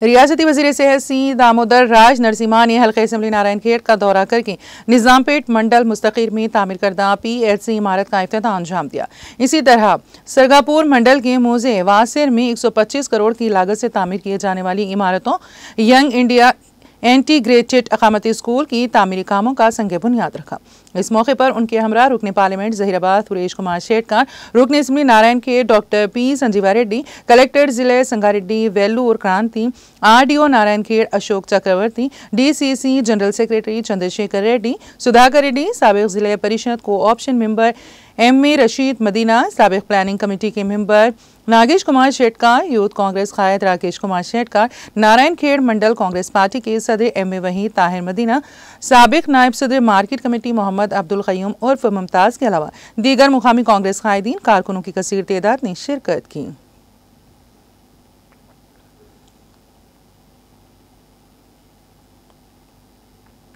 रियासती वज़ीर सेहत सी दामोदर राज नरसिम्हा ने हल्के असम्बली नारायण खेड़ का दौरा करके निज़ामपेट मंडल मुस्तक़िर में तामीर करदा PHC इमारत का इफ्तिताह अंजाम दिया। इसी तरह सरगापुर मंडल के मोज़े वासिर में 125 करोड़ की लागत से तामीर किए जाने वाली इमारतों यंग इंडिया इंटीग्रेटेड अकामती स्कूल की तामीरी कामों का संग बुनियाद रखा। इस मौके पर उनके हमरा रुकन पार्लियामेंट जहीराबाद सुरेश कुमार शेटकार, रुकन assembly Narayan Khed doctor P Sanjeeva Reddy, collector जिले Sangareddy Valluru Kranti, RDO Narayan Khed Ashok Chakravarthy, DCC general secretary Chandrashekar Reddy, Sudhakar Reddy, साबिक जिले परिषद co-option member MA Rasheed Madina, साबिक प्लानिंग कमेटी के मेंबर नागेश कुमार शेटकार, यूथ कांग्रेस कायद राकेश कुमार शेटकार, नारायण खेड़ मंडल कांग्रेस पार्टी के सदर MA वहीद ताहिर मदीना, साबिक नायब सदर मार्केट कमेटी मोहम्मद अब्दुल क़य्यूम उर्फ मुमताज़ के अलावा दीगर मुकामी कांग्रेस कायदीन कारकुनों की कसीर तादाद ने शिरकत की।